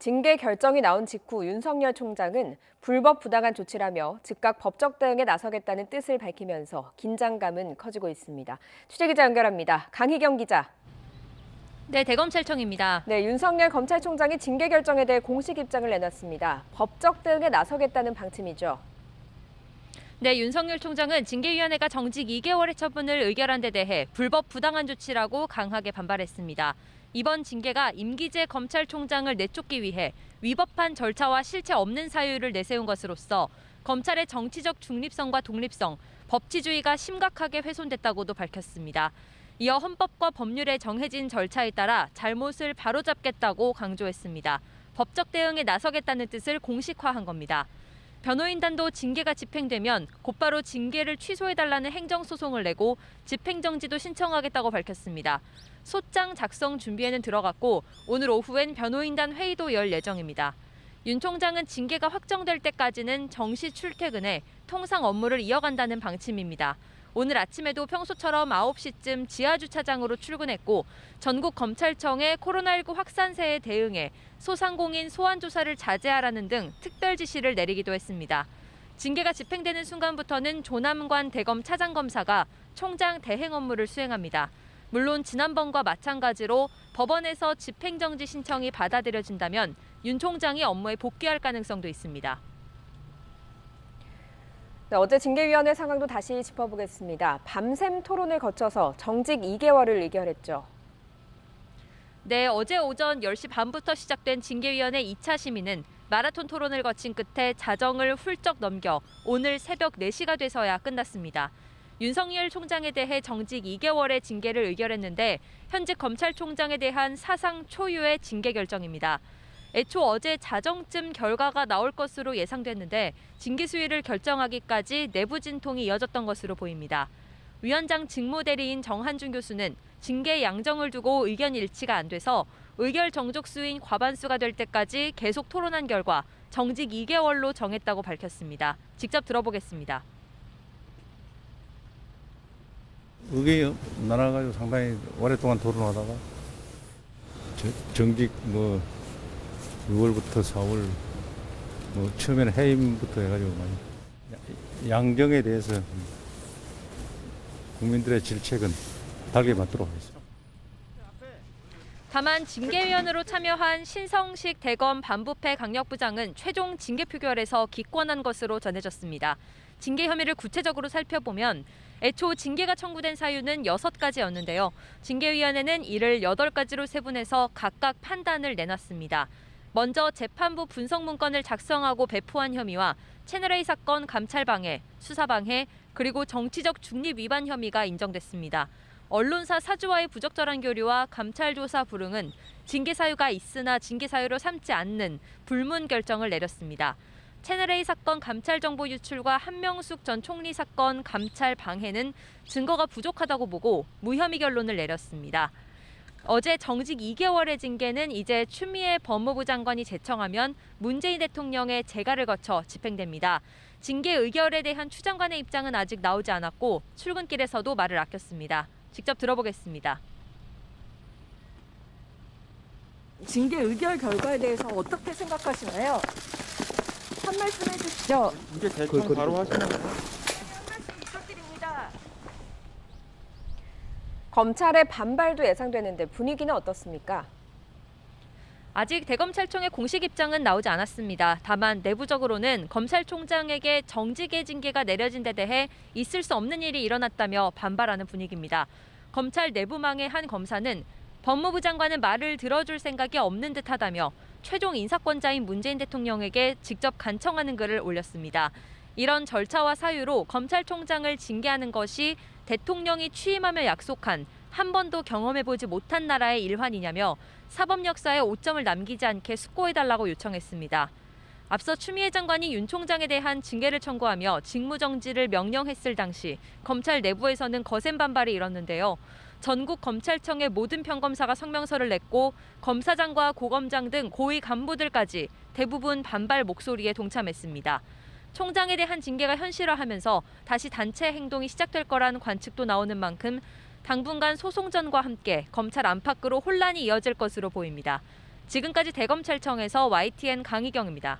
징계 결정이 나온 직후 윤석열 총장은 불법 부당한 조치라며 즉각 법적 대응에 나서겠다는 뜻을 밝히면서 긴장감은 커지고 있습니다. 취재기자 연결합니다. 강희경 기자. 네, 대검찰청입니다. 네, 윤석열 검찰총장이 징계 결정에 대해 공식 입장을 내놨습니다. 법적 대응에 나서겠다는 방침이죠. 네, 윤석열 총장은 징계위원회가 정직 2개월의 처분을 의결한 데 대해 불법 부당한 조치라고 강하게 반발했습니다. 이번 징계가 임기제 검찰총장을 내쫓기 위해 위법한 절차와 실체 없는 사유를 내세운 것으로서 검찰의 정치적 중립성과 독립성, 법치주의가 심각하게 훼손됐다고도 밝혔습니다. 이어 헌법과 법률에 정해진 절차에 따라 잘못을 바로잡겠다고 강조했습니다. 법적 대응에 나서겠다는 뜻을 공식화한 겁니다. 변호인단도 징계가 집행되면 곧바로 징계를 취소해달라는 행정소송을 내고 집행정지도 신청하겠다고 밝혔습니다. 소장 작성 준비에는 들어갔고 오늘 오후엔 변호인단 회의도 열 예정입니다. 윤 총장은 징계가 확정될 때까지는 정시 출퇴근해 통상 업무를 이어간다는 방침입니다. 오늘 아침에도 평소처럼 9시쯤 지하주차장으로 출근했고 전국 검찰청의 코로나19 확산세에 대응해 소상공인 소환조사를 자제하라는 등 특별 지시를 내리기도 했습니다. 징계가 집행되는 순간부터는 조남관 대검 차장검사가 총장 대행 업무를 수행합니다. 물론 지난번과 마찬가지로 법원에서 집행정지 신청이 받아들여진다면 윤 총장이 업무에 복귀할 가능성도 있습니다. 네, 어제 징계위원회 상황도 다시 짚어보겠습니다. 밤샘 토론을 거쳐서 정직 2개월을 의결했죠. 네, 어제 오전 10시 반부터 시작된 징계위원회 2차 심의는 마라톤 토론을 거친 끝에 자정을 훌쩍 넘겨 오늘 새벽 4시가 돼서야 끝났습니다. 윤석열 총장에 대해 정직 2개월의 징계를 의결했는데 현직 검찰총장에 대한 사상 초유의 징계 결정입니다. 애초 어제 자정쯤 결과가 나올 것으로 예상됐는데 징계 수위를 결정하기까지 내부 진통이 이어졌던 것으로 보입니다. 위원장 직무대리인 정한준 교수는 징계 양정을 두고 의견 일치가 안 돼서 의결 정족수인 과반수가 될 때까지 계속 토론한 결과 정직 2개월로 정했다고 밝혔습니다. 직접 들어보겠습니다. 의견이 나눠가지고 상당히 오랫동안 토론하다가 정직 6월부터 4월 처음에는 해임부터 해가지고 많이 양정에 대해서 국민들의 질책은 달게 맞도록 하겠습니다. 다만 징계위원으로 참여한 신성식 대검 반부패 강력부장은 최종 징계 표결에서 기권한 것으로 전해졌습니다. 징계 혐의를 구체적으로 살펴보면 애초 징계가 청구된 사유는 6가지였는데요. 징계위원회는 이를 8가지로 세분해서 각각 판단을 내놨습니다. 먼저 재판부 분석 문건을 작성하고 배포한 혐의와 채널A 사건 감찰방해, 수사방해, 그리고 정치적 중립 위반 혐의가 인정됐습니다. 언론사 사주와의 부적절한 교류와 감찰 조사 불응은 징계 사유가 있으나 징계 사유로 삼지 않는 불문 결정을 내렸습니다. 채널A 사건 감찰 정보 유출과 한명숙 전 총리 사건 감찰 방해는 증거가 부족하다고 보고 무혐의 결론을 내렸습니다. 어제 정직 2개월의 징계는 이제 추미애 법무부 장관이 제청하면 문재인 대통령의 재가를 거쳐 집행됩니다. 징계 의결에 대한 추 장관의 입장은 아직 나오지 않았고 출근길에서도 말을 아꼈습니다. 직접 들어보겠습니다. 징계 의결 결과에 대해서 어떻게 생각하시나요? 한 말씀 해주시죠. 이제 대충 바로 하시나요? 부탁드립니다. 검찰의 반발도 예상되는데 분위기는 어떻습니까? 아직 대검찰청의 공식 입장은 나오지 않았습니다. 다만 내부적으로는 검찰총장에게 정직의 징계가 내려진 데 대해 있을 수 없는 일이 일어났다며 반발하는 분위기입니다. 검찰 내부망의 한 검사는 법무부 장관은 말을 들어줄 생각이 없는 듯하다며 최종 인사권자인 문재인 대통령에게 직접 간청하는 글을 올렸습니다. 이런 절차와 사유로 검찰총장을 징계하는 것이 대통령이 취임하며 약속한 한 번도 경험해보지 못한 나라의 일환이냐며 사법 역사에 오점을 남기지 않게 숙고해달라고 요청했습니다. 앞서 추미애 장관이 윤 총장에 대한 징계를 청구하며 직무정지를 명령했을 당시 검찰 내부에서는 거센 반발이 일었는데요. 전국 검찰청의 모든 평검사가 성명서를 냈고 검사장과 고검장 등 고위 간부들까지 대부분 반발 목소리에 동참했습니다. 총장에 대한 징계가 현실화하면서 다시 단체 행동이 시작될 거라는 관측도 나오는 만큼 당분간 소송전과 함께 검찰 안팎으로 혼란이 이어질 것으로 보입니다. 지금까지 대검찰청에서 YTN 강희경입니다.